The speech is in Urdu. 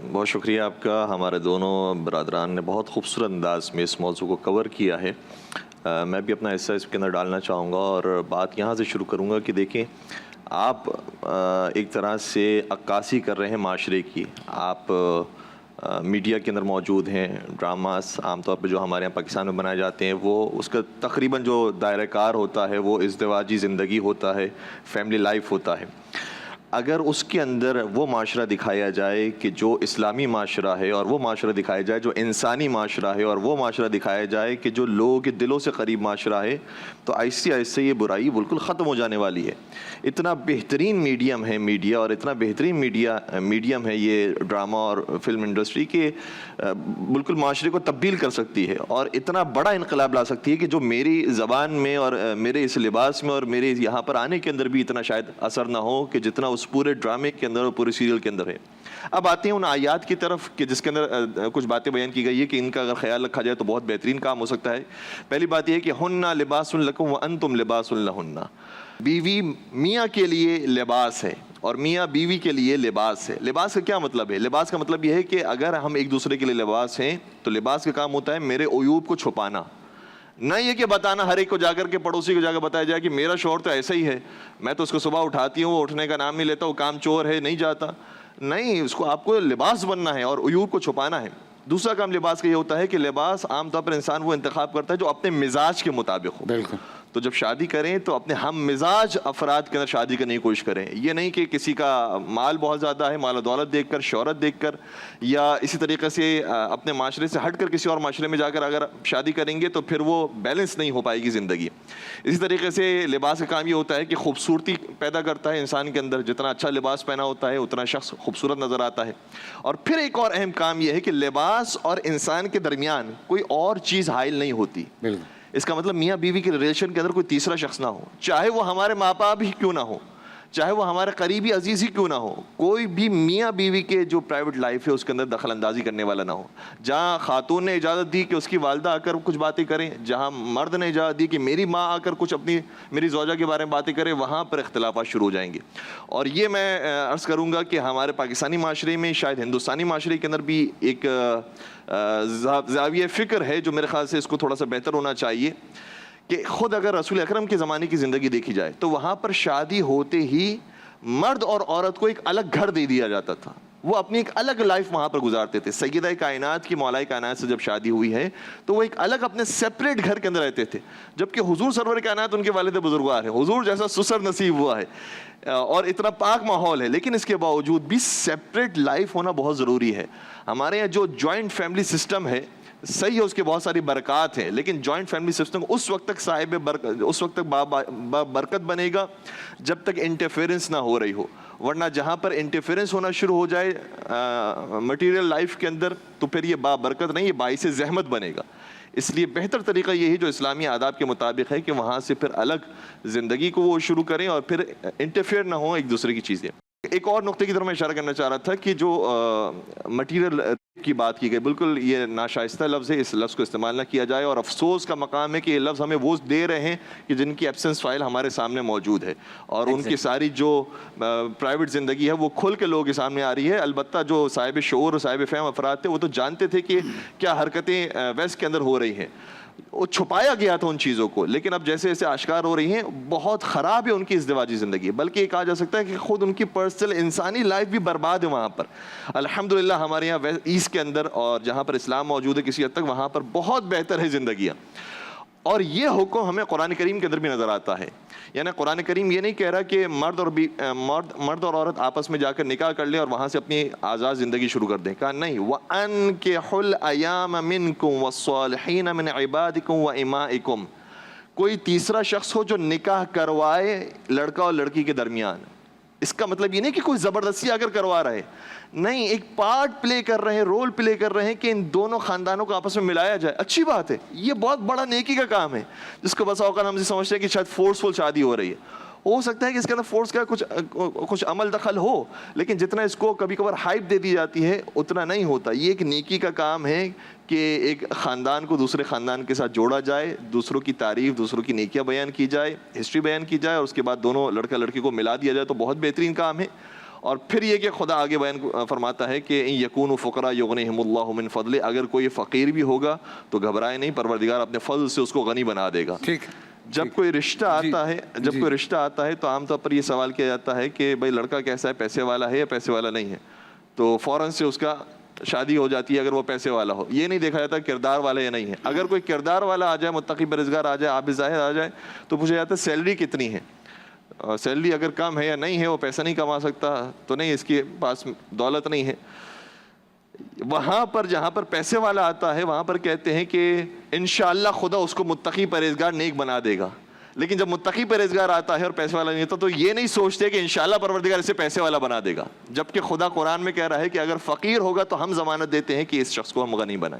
بہت شکریہ آپ کا. ہمارے دونوں برادران نے بہت خوبصورت انداز میں اس موضوع کو کور کیا ہے. میں بھی اپنا حصہ اس کے اندر ڈالنا چاہوں گا اور بات یہاں سے شروع کروں گا کہ دیکھیں آپ ایک طرح سے عکاسی کر رہے ہیں معاشرے کی. آپ میڈیا کے اندر موجود ہیں. ڈراماز عام طور پہ جو ہمارے یہاں پاکستان میں بنائے جاتے ہیں وہ اس کا تقریباً جو دائرہ کار ہوتا ہے وہ ازدواجی زندگی ہوتا ہے, فیملی لائف ہوتا ہے. اگر اس کے اندر وہ معاشرہ دکھایا جائے کہ جو اسلامی معاشرہ ہے, اور وہ معاشرہ دکھایا جائے جو انسانی معاشرہ ہے, اور وہ معاشرہ دکھایا جائے کہ جو لوگوں کے دلوں سے قریب معاشرہ ہے, تو ایسے ایسے یہ برائی بالکل ختم ہو جانے والی ہے. اتنا بہترین میڈیم ہے میڈیا, اور اتنا بہترین میڈیم ہے یہ ڈرامہ اور فلم انڈسٹری کہ بالکل معاشرے کو تبدیل کر سکتی ہے اور اتنا بڑا انقلاب لا سکتی ہے کہ جو میری زبان میں اور میرے اس لباس میں اور میرے یہاں پر آنے کے اندر بھی اتنا شاید اثر نہ ہو کہ جتنا اس پورے ڈرامے کے اندر اور پورے سیریل کے اندر ہے. اب آتے ہیں ان آیات کی طرف کہ جس کے اندر کچھ باتیں بیان کی گئی ہے کہ ان کا اگر خیال رکھا جائے تو بہت بہترین کام ہو سکتا ہے. پہلی بات یہ ہے کہ ہن لباس لکم وانتم لباس لہن. بیوی میاں کے لیے لباس ہے اور میاں بیوی کے لیے لباس ہے. لباس کا کیا مطلب ہے؟ لباس کا مطلب یہ ہے کہ اگر ہم ایک دوسرے کے لیے لباس ہیں تو لباس کا کام ہوتا ہے میرے عیوب کو چھپانا, نہ یہ کہ بتانا ہر ایک کو جا کر کے پڑوسی کو جا کر بتایا جائے کہ میرا شوہر تو ایسا ہی ہے, میں تو اس کو صبح اٹھاتی ہوں, وہ اٹھنے کا نام نہیں لیتا, وہ کام چور ہے, نہیں جاتا. نہیں, اس کو آپ کو لباس بننا ہے اور عیوب کو چھپانا ہے. دوسرا کام لباس کا یہ ہوتا ہے کہ لباس عام طور پر انسان وہ انتخاب کرتا ہے جو اپنے مزاج کے مطابق ہو. بالکل. تو جب شادی کریں تو اپنے ہم مزاج افراد کے اندر شادی کرنے کی کوشش کریں. یہ نہیں کہ کسی کا مال بہت زیادہ ہے, مال و دولت دیکھ کر, شہرت دیکھ کر, یا اسی طریقے سے اپنے معاشرے سے ہٹ کر کسی اور معاشرے میں جا کر اگر شادی کریں گے تو پھر وہ بیلنس نہیں ہو پائے گی زندگی. اسی طریقے سے لباس کا کام یہ ہوتا ہے کہ خوبصورتی پیدا کرتا ہے انسان کے اندر. جتنا اچھا لباس پہنا ہوتا ہے اتنا شخص خوبصورت نظر آتا ہے. اور پھر ایک اور اہم کام یہ ہے کہ لباس اور انسان کے درمیان کوئی اور چیز حائل نہیں ہوتی. بالکل. اس کا مطلب میاں بیوی کے ریلیشن کے اندر کوئی تیسرا شخص نہ ہو, چاہے وہ ہمارے ماں باپ ہی کیوں نہ ہو, چاہے وہ ہمارے قریبی عزیز ہی کیوں نہ ہو. کوئی بھی میاں بیوی کے جو پرائیویٹ لائف ہے اس کے اندر دخل اندازی کرنے والا نہ ہو. جہاں خاتون نے اجازت دی کہ اس کی والدہ آ کر کچھ باتیں کریں, جہاں مرد نے اجازت دی کہ میری ماں آ کر کچھ اپنی میری زوجہ کے بارے میں باتیں کرے, وہاں پر اختلافات شروع ہو جائیں گے. اور یہ میں عرض کروں گا کہ ہمارے پاکستانی معاشرے میں, شاید ہندوستانی معاشرے کے اندر بھی ایک زاویہ فکر ہے جو میرے خیال سے اس کو تھوڑا سا بہتر ہونا چاہیے کہ خود اگر رسول اکرم کے زمانے کی زندگی دیکھی جائے تو وہاں پر شادی ہوتے ہی مرد اور عورت کو ایک الگ گھر دے دیا جاتا تھا. وہ اپنی ایک الگ لائف وہاں پر گزارتے تھے. سیدہ کائنات کی مولا کائنات سے جب شادی ہوئی ہے تو وہ ایک الگ اپنے سیپریٹ گھر کے اندر رہتے تھے, جبکہ حضور سرور کائنات ان کے والد بزرگوار ہیں. حضور جیسا سسر نصیب ہوا ہے اور اتنا پاک ماحول ہے, لیکن اس کے باوجود بھی سیپریٹ لائف ہونا بہت ضروری ہے. ہمارے یہاں جو جوائنٹ فیملی سسٹم ہے صحیح ہے, اس کے بہت ساری برکات ہیں, لیکن جوائنٹ فیملی سسٹم اس وقت تک اس وقت تک برکت بنے گا جب تک انٹرفیئرنس نہ ہو رہی ہو. ورنہ جہاں پر انٹرفیئرنس ہونا شروع ہو جائے مٹیریل لائف کے اندر تو پھر یہ برکت نہیں, یہ باعث زحمت بنے گا. اس لیے بہتر طریقہ یہی جو اسلامی آداب کے مطابق ہے کہ وہاں سے پھر الگ زندگی کو وہ شروع کریں اور پھر انٹرفیئر نہ ہوں ایک دوسرے کی چیزیں. ایک اور نقطے کی طرف میں اشارہ کرنا چاہ رہا تھا کہ جو مٹیریل کی بات کی گئی, بالکل یہ ناشائستہ لفظ ہے, اس لفظ کو استعمال نہ کیا جائے. اور افسوس کا مقام ہے کہ یہ لفظ ہمیں وہ دے رہے ہیں کہ جن کی ایبسنس فائل ہمارے سامنے موجود ہے, اور ان کی ساری جو پرائیویٹ زندگی ہے وہ کھل کے لوگوں کے سامنے آ رہی ہے. البتہ جو صاحب شعور اور صاحب فہم افراد تھے وہ تو جانتے تھے کہ کیا حرکتیں ویسٹ کے اندر ہو رہی ہیں, وہ چھپایا گیا تھا ان چیزوں کو, لیکن اب جیسے جیسے آشکار ہو رہی ہیں بہت خراب ہے ان کی ازدواجی زندگی. بلکہ یہ کہا جا سکتا ہے کہ خود ان کی پرسنل انسانی لائف بھی برباد ہے وہاں پر. الحمدللہ ہمارے یہاں ایسٹ کے اندر اور جہاں پر اسلام موجود ہے کسی حد تک وہاں پر بہت بہتر ہے زندگیاں. اور یہ حکم ہمیں قرآن کریم کے اندر بھی نظر آتا ہے. یعنی قرآن کریم یہ نہیں کہہ رہا کہ مرد اور عورت آپس میں جا کر نکاح کر لیں اور وہاں سے اپنی آزاد زندگی شروع کر دیں. کہا نہیں, وَأَنكِحُوا الْأَيَامَ مِنكُمْ وَالصَّالِحِينَ مِنْ عِبَادِكُمْ وَإِمَائِكُمْ. کوئی تیسرا شخص ہو جو نکاح کروائے لڑکا اور لڑکی کے درمیان. اس کا مطلب یہ نہیں کہ کوئی زبردستی آ کر کروا رہے, نہیں, ایک پارٹ پلے کر رہے ہیں, رول پلے کر رہے ہیں کہ ان دونوں خاندانوں کو آپس میں ملایا جائے. اچھی بات ہے, یہ بہت بڑا نیکی کا کام ہے جس کو بس اوقات ہم سمجھتے ہیں کہ شاید فورسفل شادی ہو رہی ہے. ہو سکتا ہے کہ اس کے اندر فورس کا کچھ عمل دخل ہو, لیکن جتنا اس کو کبھی کبھار ہائپ دے دی جاتی ہے اتنا نہیں ہوتا. یہ ایک نیکی کا کام ہے کہ ایک خاندان کو دوسرے خاندان کے ساتھ جوڑا جائے, دوسروں کی تعریف, دوسروں کی نیکیاں بیان کی جائے, ہسٹری بیان کی جائے, اور اس کے بعد دونوں لڑکا لڑکی کو ملا دیا جائے, تو بہت بہترین کام ہے. اور پھر یہ کہ خدا آگے بیان فرماتا ہے کہ ان یکونوا فقراء یغنیہم اللہ من فضلہ، اگر کوئی فقیر بھی ہوگا تو گھبرائے نہیں، پروردگار اپنے فضل سے اس کو غنی بنا دے گا۔ ٹھیک۔ جب کوئی رشتہ آتا ہے تو عام طور پر یہ سوال کیا جاتا ہے کہ بھائی لڑکا کیسا ہے، پیسے والا ہے یا پیسے والا نہیں ہے، تو فوراً سے اس کا شادی ہو جاتی ہے اگر وہ پیسے والا ہو۔ یہ نہیں دیکھا جاتا کردار والا یا نہیں ہے۔ اگر کوئی کردار والا آ جائے، متقی پرہیزگار آ جائے، عابد ظاہر آ جائے، تو پوچھا جاتا ہے سیلری کتنی ہے، سیلری اگر کم ہے یا نہیں ہے، وہ پیسہ نہیں کما سکتا تو نہیں، اس کے پاس دولت نہیں ہے۔ وہاں پر جہاں پر پیسے والا آتا ہے وہاں پر کہتے ہیں کہ انشاءاللہ خدا اس کو متقی پرہیزگار نیک بنا دے گا۔ لیکن جب متقی پرہیزگار آتا ہے اور پیسے والا نہیں ہوتا تو یہ نہیں سوچتے کہ انشاءاللہ پروردگار اسے پیسے والا بنا دے گا، جبکہ خدا قرآن میں کہہ رہا ہے کہ اگر فقیر ہوگا تو ہم ضمانت دیتے ہیں کہ اس شخص کو ہم غنی بنائیں۔